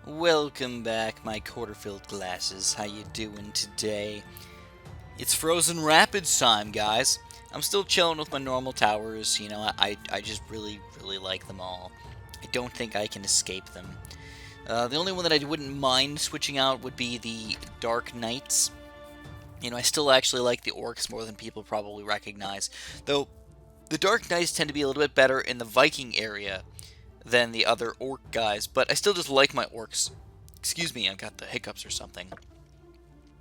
Welcome back, my quarter-filled glasses. How you doing today? It's Frozen Rapids time, guys. I'm still chilling with my normal towers. You know, I just really like them all. I don't think I can escape them. The only one that I wouldn't mind switching out would be the Dark Knights. You know, I still actually like the Orcs more than people probably recognize. Though, the Dark Knights tend to be a little bit better in the Viking area than the other Orc guys, but I still just like my Orcs. Excuse me, I got the hiccups or something. And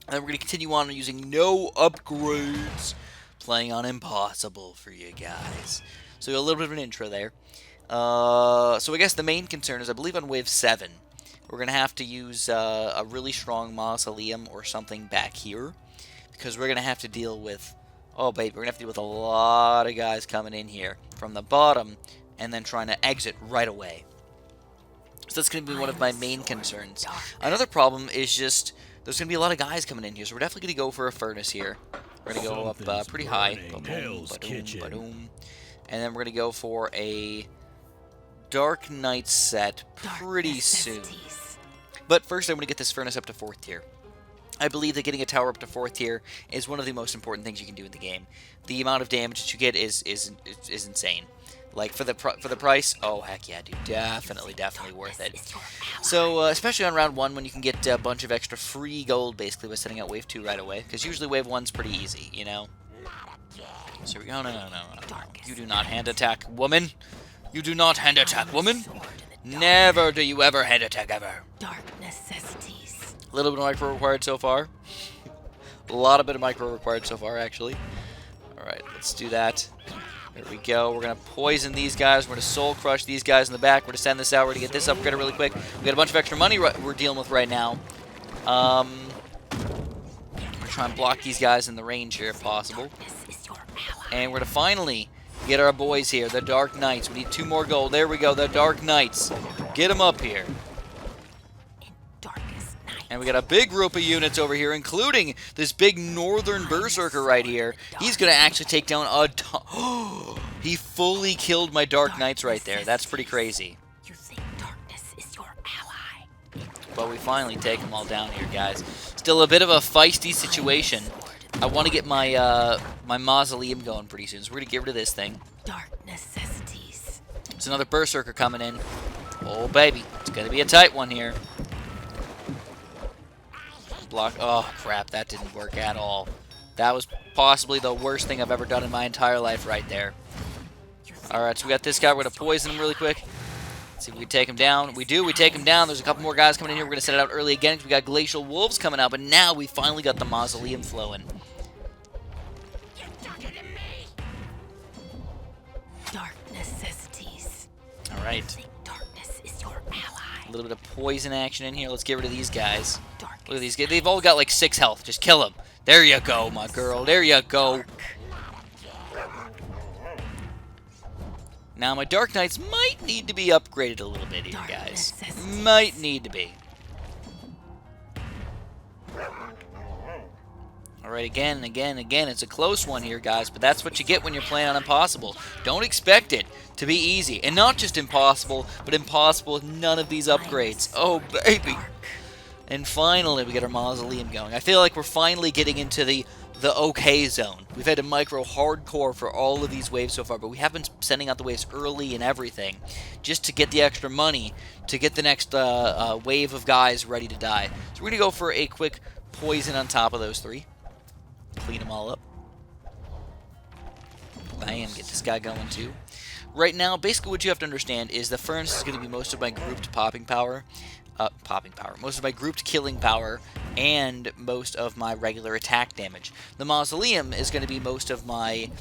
then we're going to continue on using no upgrades, playing on Impossible for you guys. So a little bit of an intro there. So I guess the main concern is, I believe on Wave 7, we're going to have to use a really strong Mausoleum or something back here, because we're going to have to deal with, oh baby, we're going to have to deal with a lot of guys coming in here from the bottom, and then trying to exit right away. So that's going to be one of my main concerns. Another problem is just, there's going to be a lot of guys coming in here, so we're definitely going to go for a furnace here. We're going to go up pretty high. Ba-boom, ba-doom, ba-doom. And then we're going to go for a Dark Knight set pretty soon. But first I want to get this furnace up to 4th tier. I believe that getting a tower up to 4th tier is one of the most important things you can do in the game. The amount of damage that you get is insane. Like, for the price, oh, heck yeah, dude. Definitely worth it. So, especially on round 1, when you can get a bunch of extra free gold, basically, by setting out Wave 2 right away. Because usually Wave 1's pretty easy, you know? So we go, no. You do not hand attack, woman. You do not hand attack, woman. Never do you ever hand attack, ever. Dark necessities. A little bit of micro required so far. A lot of bit of micro required so far, actually. Alright, let's do that. There we go. We're going to poison these guys. We're going to soul crush these guys in the back. We're going to send this out. We're going to get this upgraded really quick. We got a bunch of extra money we're dealing with right now. We're going to try and block these guys in the range here if possible. And we're going to finally get our boys here, the Dark Knights. We need 2 more gold. There we go, the Dark Knights. Get them up here. And we got a big group of units over here, including this big Northern Berserker right here. He's going to actually take down a ton. He fully killed my Dark Knights right there. That's pretty crazy. You think darkness is your ally? But we finally take them all down here, guys. Still a bit of a feisty situation. I want to get my my Mausoleum going pretty soon, so we're going to get rid of this thing. Dark necessities. There's another Berserker coming in. Oh, baby. It's going to be a tight one here. Block. Oh, crap. That didn't work at all. That was possibly the worst thing I've ever done in my entire life right there. Alright, so we got this guy. We're going to poison him really quick. Let's see if we can take him down. We do. We take him down. There's a couple more guys coming in here. We're going to set it out early again because we got Glacial Wolves coming out. But now we finally got the Mausoleum flowing. Dark necessities. Alright. Darkness is your ally. A little bit of poison action in here. Let's get rid of these guys. Darkest Look at these guys. They've all got like 6 health. Just kill them. There you go, my girl. There you go. Now, my Dark Knights might need to be upgraded a little bit here, guys. Might need to be. Alright, again. It's a close one here, guys, but that's what you get when you're playing on Impossible. Don't expect it to be easy. And not just impossible, but impossible with none of these upgrades. Oh, baby. And finally, we get our Mausoleum going. I feel like we're finally getting into the okay zone. We've had to micro hardcore for all of these waves so far, but we have been sending out the waves early and everything, just to get the extra money, to get the next wave of guys ready to die. So we're going to go for a quick poison on top of those 3. Clean them all up. Bam, get this guy going too. Right now, basically what you have to understand is the furnace is going to be most of my grouped popping power. Most of my grouped killing power, and most of my regular attack damage. The Mausoleum is going to be most of my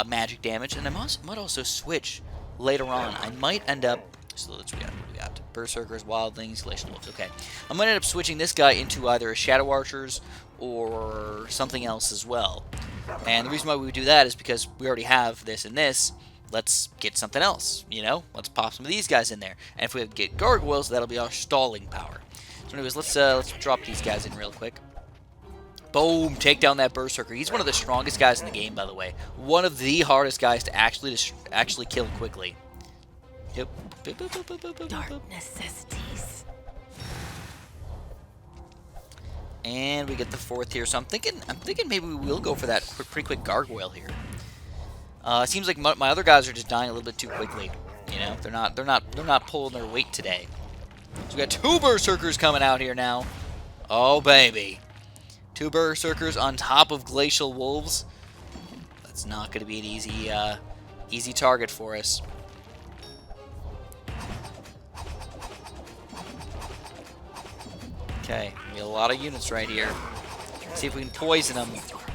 magic damage, and I might also switch later on. I might end up... So let's we got Berserkers, Wildlings, Glacial Wolves. Okay. I might end up switching this guy into either a Shadow Archers or something else as well. And the reason why we would do that is because we already have this and this. Let's get something else, you know? Let's pop some of these guys in there. And if we get gargoyles, that'll be our stalling power. So anyways, let's drop these guys in real quick. Boom! Take down that Berserker. He's one of the strongest guys in the game, by the way. One of the hardest guys to actually kill quickly. Yep. Boop, boop, boop, boop, boop, boop, Dark boop. necessities. And we get the 4th here. So I'm thinking maybe we will go for that pretty quick gargoyle here. It seems like my other guys are just dying a little bit too quickly. You know, they're not pulling their weight today. So we got 2 berserkers coming out here now. Oh baby, 2 berserkers on top of glacial wolves. That's not going to be an easy target for us. Okay, we got a lot of units right here. See if we can poison them.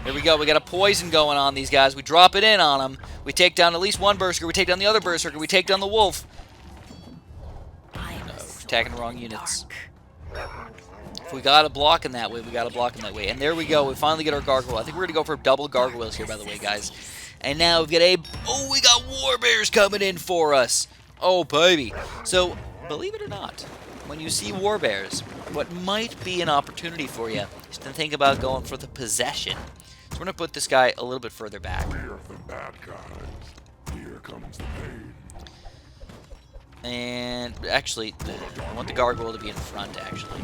Here we go. We got a poison going on these guys. We drop it in on them. We take down at least one berserker. We take down the other berserker. We take down the wolf. Attacking the wrong units. If we got to block in that way, we got to block in that way. And there we go. We finally get our gargoyle. I think we're going to go for double gargoyles here, by the way, guys. And now we've got we got war bears coming in for us. Oh, baby. So, believe it or not, when you see war bears, what might be an opportunity for you is to think about going for the possession. So we're going to put this guy a little bit further back. Clear of the bad guys. Here comes the pain. And actually, I want the gargoyle to be in front, actually.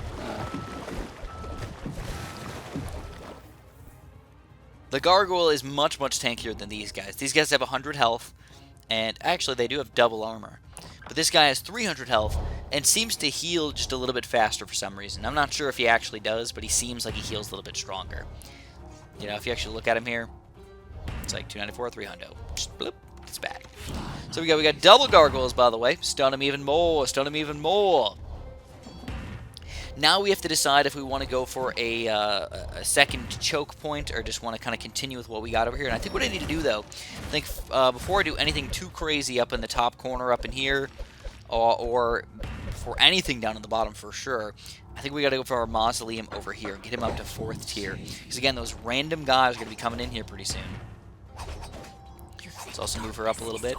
The gargoyle is much, much tankier than these guys. These guys have 100 health, and actually they do have double armor. But this guy has 300 health and seems to heal just a little bit faster for some reason. I'm not sure if he actually does, but he seems like he heals a little bit stronger. You know, if you actually look at him here, it's like 294, 300. Just bloop, it's back. So we got double gargoyles, by the way. Stun him even more, stun him even more. Now we have to decide if we want to go for a second choke point or just want to kind of continue with what we got over here. And I think what I need to do, though, I think before I do anything too crazy up in the top corner up in here, or for anything down in the bottom for sure, I think we got to go for our mausoleum over here and get him up to 4th tier. Because, again, those random guys are going to be coming in here pretty soon. Let's also move her up a little bit.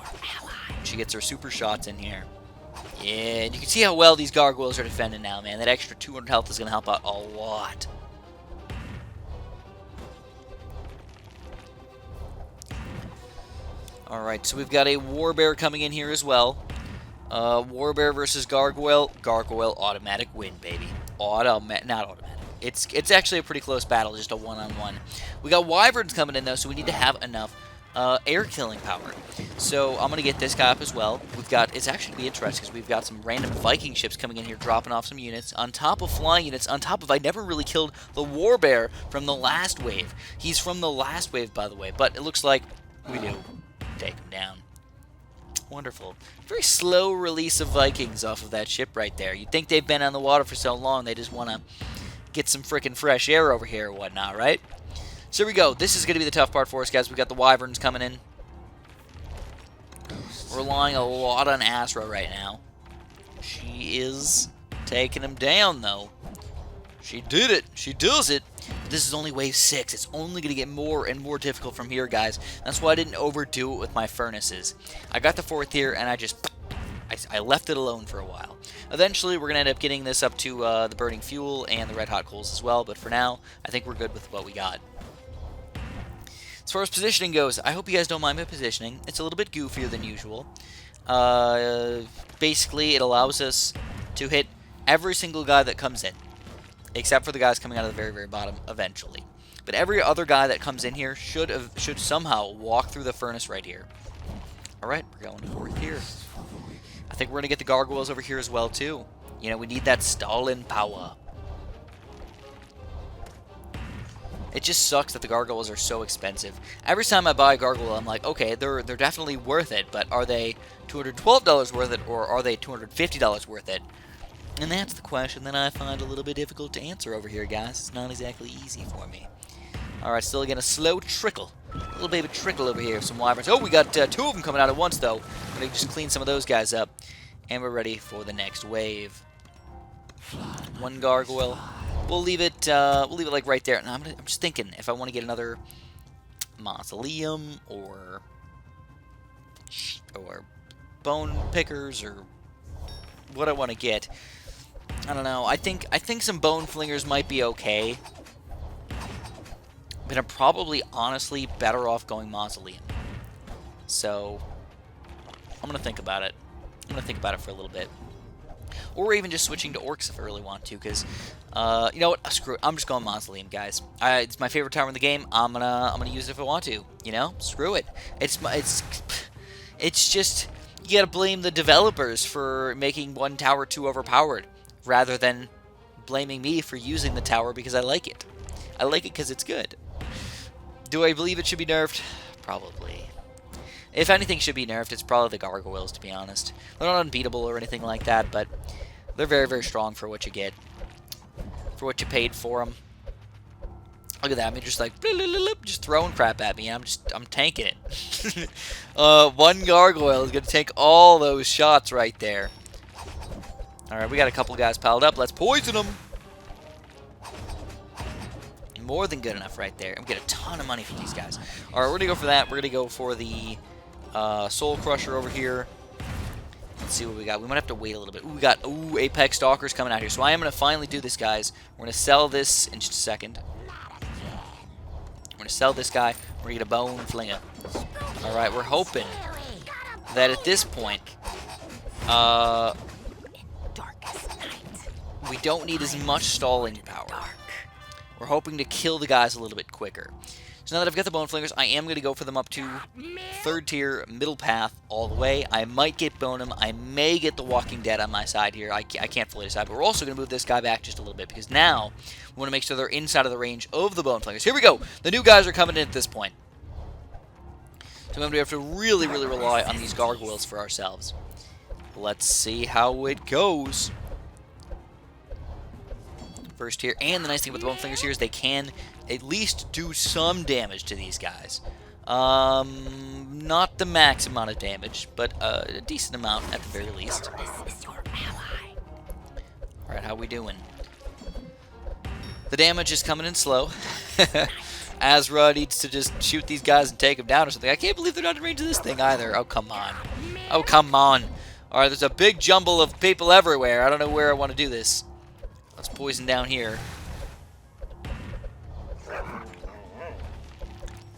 She gets her super shots in here. Yeah, and you can see how well these gargoyles are defending now, man. That extra 200 health is going to help out a lot. Alright, so we've got a warbear coming in here as well. Warbear versus gargoyle. Gargoyle automatic win, baby. Not automatic. It's actually a pretty close battle, just a one-on-one. We got wyverns coming in, though, so we need to have enough air killing power. So I'm going to get this guy up as well. It's actually going to be interesting because we've got some random Viking ships coming in here dropping off some units on top of flying units, on top of I never really killed the warbear from the last wave. He's from the last wave, by the way, but it looks like we do take him down. Wonderful. Very slow release of Vikings off of that ship right there. You'd think they've been on the water for so long they just want to get some freaking fresh air over here or whatnot, right? So here we go. This is going to be the tough part for us, guys. We've got the wyverns coming in. We're relying a lot on Asra right now. She is taking him down, though. She did it. She does it. But this is only wave 6. It's only going to get more and more difficult from here, guys. That's why I didn't overdo it with my furnaces. I got the 4th here, and I left it alone for a while. Eventually, we're going to end up getting this up to the burning fuel and the red hot coals as well. But for now, I think we're good with what we got. As far as positioning goes, I hope you guys don't mind my positioning. It's a little bit goofier than usual. Basically, it allows us to hit every single guy that comes in, except for the guys coming out of the very, very bottom eventually. But every other guy that comes in here should somehow walk through the furnace right here. Alright, we're going to 4th here. I think we're going to get the gargoyles over here as well, too. You know, we need that Stalin power. It just sucks that the gargoyles are so expensive. Every time I buy a gargoyle, I'm like, okay, they're definitely worth it, but are they $212 worth it, or are they $250 worth it? And that's the question that I find a little bit difficult to answer over here, guys. It's not exactly easy for me. Alright, still again a slow trickle. A little baby trickle over here of some wyverns. Oh, we got 2 of them coming out at once, though. I'm going to just clean some of those guys up. And we're ready for the next wave. 1 gargoyle. We'll leave it like right there. And I'm just thinking if I want to get another mausoleum or bone pickers or what I want to get. I don't know. I think some bone flingers might be okay. But I'm probably honestly better off going mausoleum. So I'm gonna think about it. I'm going to think about it for a little bit. Or even just switching to orcs if I really want to, because, you know what, screw it, I'm just going Mausoleum, guys. It's my favorite tower in the game, I'm gonna use it if I want to, you know, screw it. It's just, you gotta blame the developers for making one tower too overpowered, rather than blaming me for using the tower because I like it. I like it because it's good. Do I believe it should be nerfed? Probably. If anything should be nerfed, it's probably the gargoyles, to be honest. They're not unbeatable or anything like that, but they're very, very strong for what you get. For what you paid for them. Look at that, I mean, just like, just throwing crap at me. I'm tanking it. One gargoyle is going to take all those shots right there. Alright, we got a couple guys piled up. Let's poison them. More than good enough right there. I'm getting a ton of money from these guys. Alright, we're going to go for that. We're going to go for the Soul Crusher over here. Let's see what we got. We might have to wait a little bit. Ooh, we got Apex Stalkers coming out here. So I am going to finally do this, guys. We're going to sell this in just a second. We're going to sell this guy. We're going to get a Bone Flinger. Alright, we're hoping that at this point, we don't need as much stalling power. We're hoping to kill the guys a little bit quicker. So now that I've got the Bone Flingers, I am going to go for them up to 3rd tier, middle path, all the way. I might get Bonum. I may get the Walking Dead on my side here. I can't fully decide, but we're also going to move this guy back just a little bit, because now we want to make sure they're inside of the range of the Bone Flingers. Here we go. The new guys are coming in at this point. So we have to really, really rely on these gargoyles for ourselves. Let's see how it goes. First here, and the nice thing about the Bone Flingers here is they can at least do some damage to these guys. Not the max amount of damage, but a decent amount at the very least. This is your ally. Alright, how we doing? The damage is coming in slow. Azra needs to just shoot these guys and take them down or something. I can't believe they're not in range of this thing either. Oh, come on. Oh, come on. Alright, there's a big jumble of people everywhere. I don't know where I want to do this. Let's poison down here.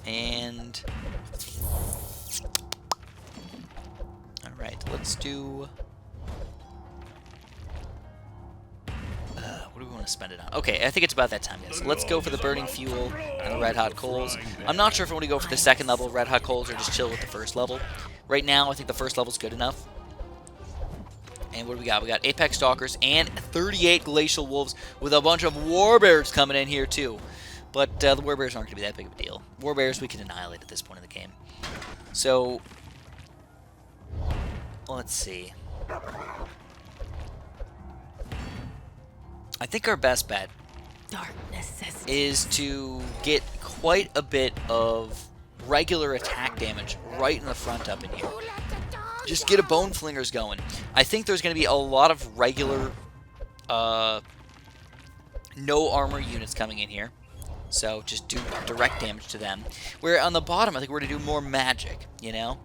And... Alright, let's do... what do we want to spend it on? Okay, I think it's about that time, yes. Let's go for the Burning Fuel and the Red Hot Coals. I'm not sure if I want to go for the 2nd level Red Hot Coals or just chill with the 1st level. Right now, I think the 1st level is good enough. And what do we got? We got Apex Stalkers and 38 Glacial Wolves with a bunch of Warbears coming in here too. But the Warbears aren't going to be that big of a deal. Warbears we can annihilate at this point in the game. So, let's see. I think our best bet is to get quite a bit of regular attack damage right in the front up in here. Just get a Bone Flingers going. I think there's going to be a lot of regular no armor units coming in here. So just do direct damage to them. Where on the bottom, I think we're going to do more magic, you know?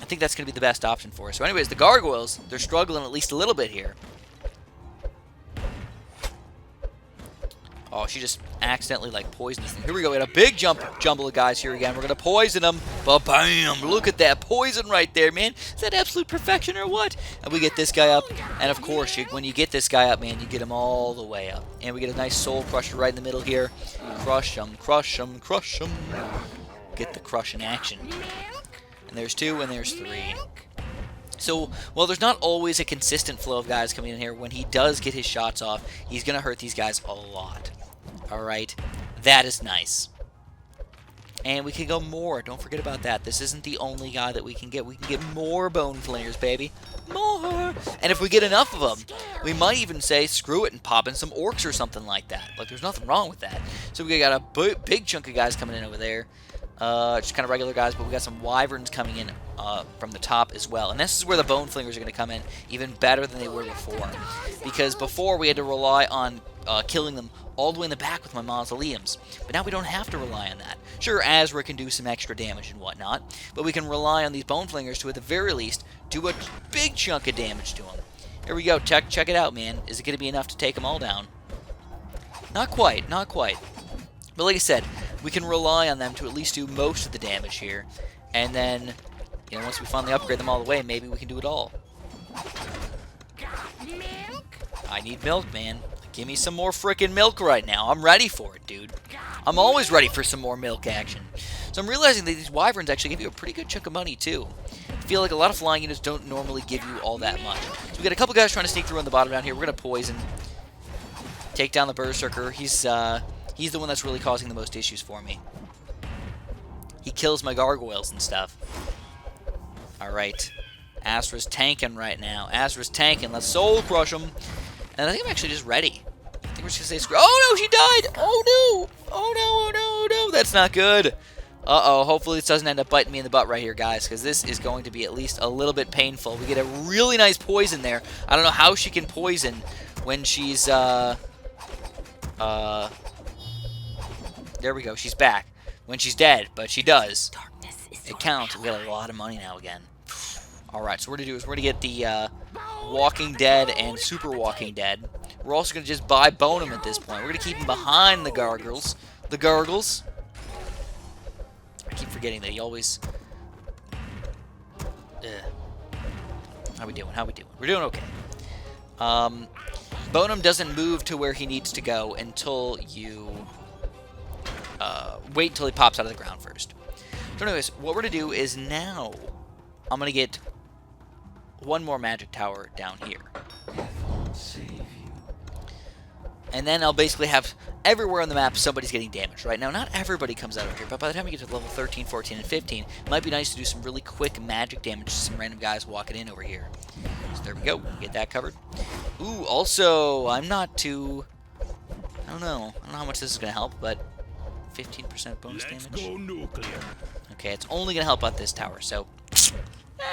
I think that's going to be the best option for us. So anyways, the gargoyles, they're struggling at least a little bit here. Oh, she just accidentally, like, poisoned this thing. Here we go. We got a big jumble of guys here again. We're going to poison them. Ba-bam! Look at that poison right there, man. Is that absolute perfection or what? And we get this guy up. And, of course, when you get this guy up, man, you get him all the way up. And we get a nice Soul Crusher right in the middle here. Crush them, crush them, crush them. Get the crush in action. And there's 2, and there's 3. So, while there's not always a consistent flow of guys coming in here, when he does get his shots off, he's going to hurt these guys a lot. Alright, that is nice. And we can go more, don't forget about that. This isn't the only guy that we can get. We can get more Bone Flingers, baby. More! And if we get enough of them, we might even say, screw it, and pop in some orcs or something like that. Like, there's nothing wrong with that. So we got a big chunk of guys coming in over there. Just kind of regular guys, but we got some wyverns coming in from the top as well. And this is where the Bone Flingers are going to come in even better than they were before. Because before we had to rely on killing them all the way in the back with my mausoleums. But now we don't have to rely on that. Sure, Azra can do some extra damage and whatnot, but we can rely on these Bone Flingers to, at the very least, do a big chunk of damage to them. Here we go. Check it out, man. Is it going to be enough to take them all down? Not quite. Not quite. But like I said, we can rely on them to at least do most of the damage here. And then, you know, once we finally upgrade them all the way, maybe we can do it all. I need milk, man. Give me some more frickin' milk right now. I'm ready for it, dude. I'm always ready for some more milk action. So I'm realizing that these wyverns actually give you a pretty good chunk of money, too. I feel like a lot of flying units don't normally give you all that much. So we got a couple guys trying to sneak through on the bottom down here. We're going to poison. Take down the Berserker. He's the one that's really causing the most issues for me. He kills my gargoyles and stuff. Alright. Astra's tanking right now. Astra's tanking. Let's soul crush him. And I think I'm actually just ready. I think we're just going to say, oh no, she died! Oh no! Oh no, oh no, oh no! That's not good. Uh-oh, hopefully this doesn't end up biting me in the butt right here, guys, because this is going to be at least a little bit painful. We get a really nice poison there. I don't know how she can poison when she's, there we go, she's back. When she's dead, but she does. Darkness is It counts. We got a lot of money now again. Alright, so what we're going to do is we're going to get the Walking Dead and Super Walking Dead. We're also going to just buy Bonum at this point. We're going to keep him behind the Gargoyles. The Gargoyles. I keep forgetting that he always... How we doing? How we doing? We're doing okay. Bonum doesn't move to where he needs to go until you... wait until he pops out of the ground first. So anyways, what we're going to do is now... I'm going to get one more magic tower down here. And then I'll basically have everywhere on the map somebody's getting damaged. Right now, not everybody comes out of here, but by the time we get to level 13, 14, and 15, it might be nice to do some really quick magic damage to some random guys walking in over here. So there we go. Get that covered. Ooh, also, I'm not too... I don't know how much this is going to help, but 15% bonus damage. Go nuclear. Okay, it's only going to help out this tower, so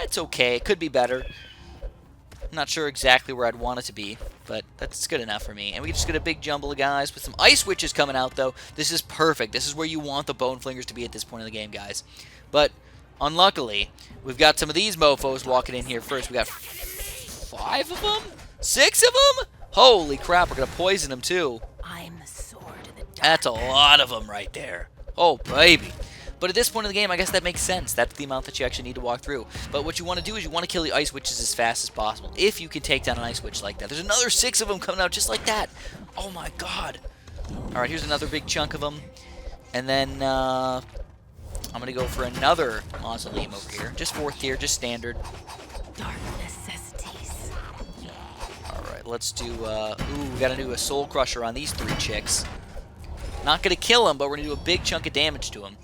it's okay. It could be better. I'm not sure exactly where I'd want it to be, but that's good enough for me. And we just get a big jumble of guys with some Ice Witches coming out, though. This is perfect. This is where you want the Bone Flingers to be at this point in the game, guys. But, unluckily, we've got some of these mofos walking in here first. We got 5 of them? 6 of them? Holy crap, we're going to poison them, too. I'm the sword of the dark. That's a lot of them right there. Oh, baby. But at this point in the game, I guess that makes sense. That's the amount that you actually need to walk through. But what you want to do is you want to kill the Ice Witches as fast as possible, if you can take down an Ice Witch like that. There's another 6 of them coming out just like that. Oh my god. Alright, here's another big chunk of them. And then, I'm going to go for another Mausoleum over here. Just 4th tier, just standard. Dark necessities. Alright, let's do, we got to do a Soul Crusher on these 3 chicks. Not going to kill them, but we're going to do a big chunk of damage to them.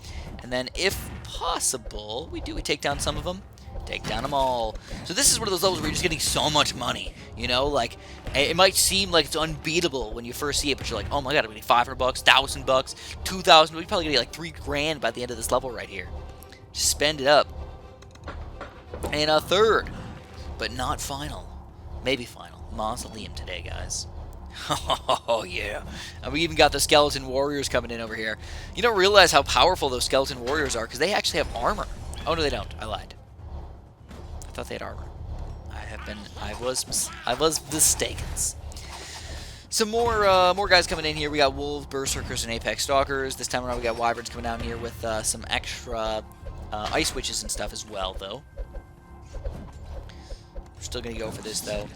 And then, if possible, we take down some of them. Take down them all. So this is one of those levels where you're just getting so much money. You know, like, it might seem like it's unbeatable when you first see it, but you're like, oh my god, I'm getting $500, $1,000, $2,000. We're probably getting like $3 grand by the end of this level right here. Just spend it up. And a 3rd, but not final. Maybe final. Mausoleum today, guys. Oh, yeah. And we even got the Skeleton Warriors coming in over here. You don't realize how powerful those Skeleton Warriors are, because they actually have armor. Oh, no, they don't. I lied. I thought they had armor. I was mistaken. Some more guys coming in here. We got Wolves, Berserkers, and Apex Stalkers. This time around, we got Wyverns coming down here with some extra Ice Witches and stuff as well, though. We're still going to go for this, though.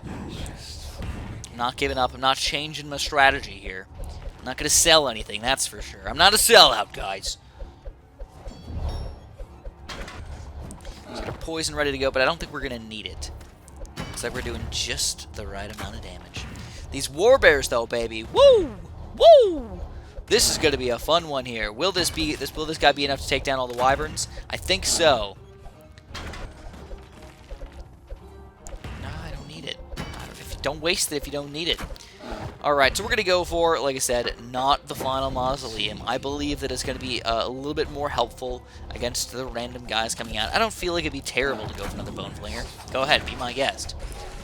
I'm not giving up. I'm not changing my strategy here. I'm not going to sell anything, that's for sure. I'm not a sellout, guys. Just got a poison ready to go, but I don't think we're going to need it. Looks like we're doing just the right amount of damage. These War Bears, though, baby. Woo! Woo! This is going to be a fun one here. Will this guy be enough to take down all the Wyverns? I think so. Don't waste it if you don't need it. Alright, so we're going to go for, like I said, not the final Mausoleum. I believe that it's going to be a little bit more helpful against the random guys coming out. I don't feel like it'd be terrible to go for another Bone Flinger. Go ahead, be my guest.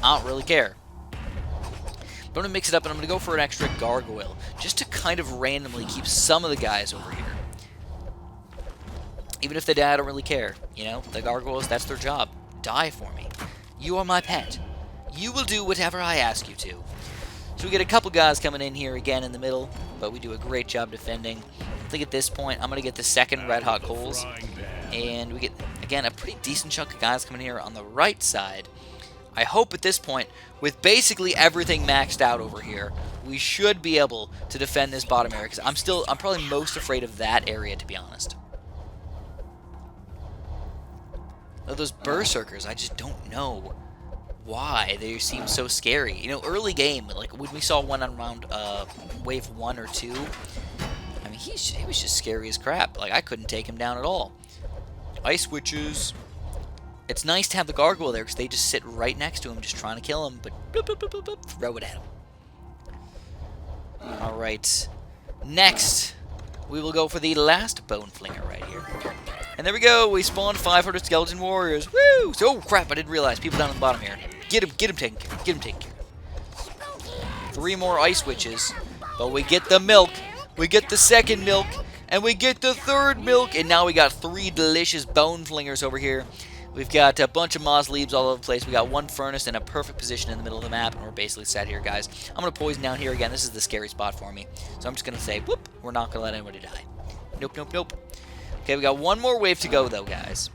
I don't really care. I'm going to mix it up, and I'm going to go for an extra Gargoyle, just to kind of randomly keep some of the guys over here. Even if they die, I don't really care. You know, the Gargoyles, that's their job. Die for me. You are my pet. You will do whatever I ask you to. So we get a couple guys coming in here again in the middle, but we do a great job defending. I think at this point, I'm going to get the second Red Hot Coals. And we get, again, a pretty decent chunk of guys coming here on the right side. I hope at this point, with basically everything maxed out over here, we should be able to defend this bottom area, because I'm probably most afraid of that area, to be honest. Oh, those Berserkers, I just don't know why they seem so scary. You know, early game, like when we saw one on round wave 1 or 2, I mean, he was just scary as crap. Like, I couldn't take him down at all. Ice Witches. It's nice to have the Gargoyle there, because they just sit right next to him, just trying to kill him, but bloop, bloop, bloop, bloop, bloop, throw it at him. Alright. Next, we will go for the last Bone Flinger right here. And there we go, we spawned 500 Skeleton Warriors. Woo! So, oh crap, I didn't realize. People down on the bottom here. Get him taken care of. Get him taken care of. 3 more Ice Witches. But we get the milk. We get the second milk. And we get the third milk. And now we got 3 delicious Bone Flingers over here. We've got a bunch of Mausoleums all over the place. We got 1 furnace in a perfect position in the middle of the map. And we're basically set here, guys. I'm going to poison down here again. This is the scary spot for me. So I'm just going to say, whoop, we're not going to let anybody die. Nope, nope, nope. Okay, we got 1 more wave to go, though, guys.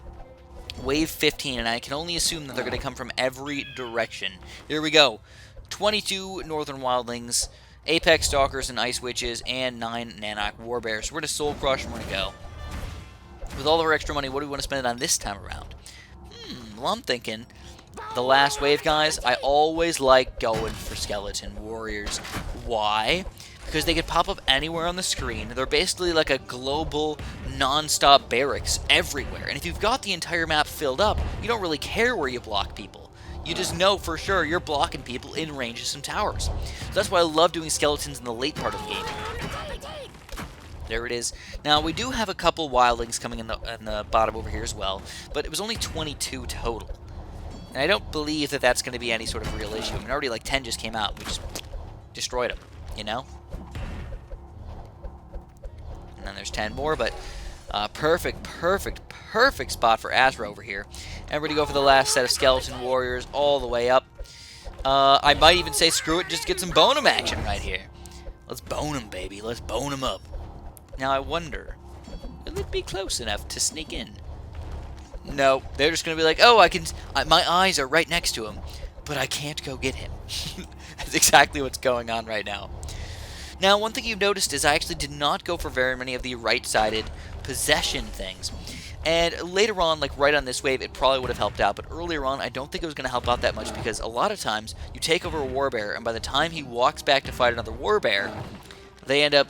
Wave 15, and I can only assume that they're going to come from every direction. Here we go. 22 Northern Wildlings, Apex Stalkers and Ice Witches, and 9 Nanoc Warbears. We're going to Soul Crush, and we're going to go. With all of our extra money, what do we want to spend it on this time around? Well, I'm thinking the last wave, guys. I always like going for Skeleton Warriors. Why? Because they could pop up anywhere on the screen. They're basically like a global, non-stop barracks everywhere. And if you've got the entire map filled up, you don't really care where you block people. You just know for sure you're blocking people in range of some towers. So that's why I love doing skeletons in the late part of the game. There it is. Now, we do have a couple wildlings coming in the bottom over here as well, but it was only 22 total. And I don't believe that that's going to be any sort of real issue. I mean, already like 10 just came out. We just destroyed them, you know? And then there's 10 more, but perfect spot for Azra over here. And we're going to go for the last set of Skeleton Warriors all the way up. I might even say screw it, just get some bone 'em action right here. Let's bone 'em, baby. Let's bone 'em up. Now, I wonder, will it be close enough to sneak in? No, they're just going to be like, oh, my eyes are right next to him, but I can't go get him. That's exactly what's going on right now. Now, one thing you've noticed is I actually did not go for very many of the right-sided possession things. And later on, like right on this wave, it probably would have helped out. But earlier on, I don't think it was going to help out that much because a lot of times you take over a Warbear, and by the time he walks back to fight another Warbear, they end up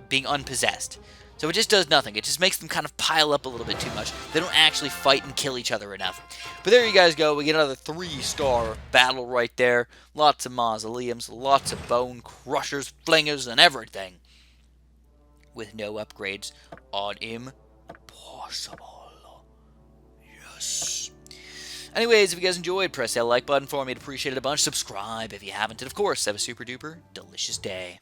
being unpossessed. So it just does nothing. It just makes them kind of pile up a little bit too much. They don't actually fight and kill each other enough. But there you guys go. We get another 3-star battle right there. Lots of Mausoleums, lots of Bone Crushers, Flingers, and everything. With no upgrades on impossible. Yes. Anyways, if you guys enjoyed, press that like button for me. I'd appreciate it a bunch. Subscribe if you haven't. And of course, have a super duper delicious day.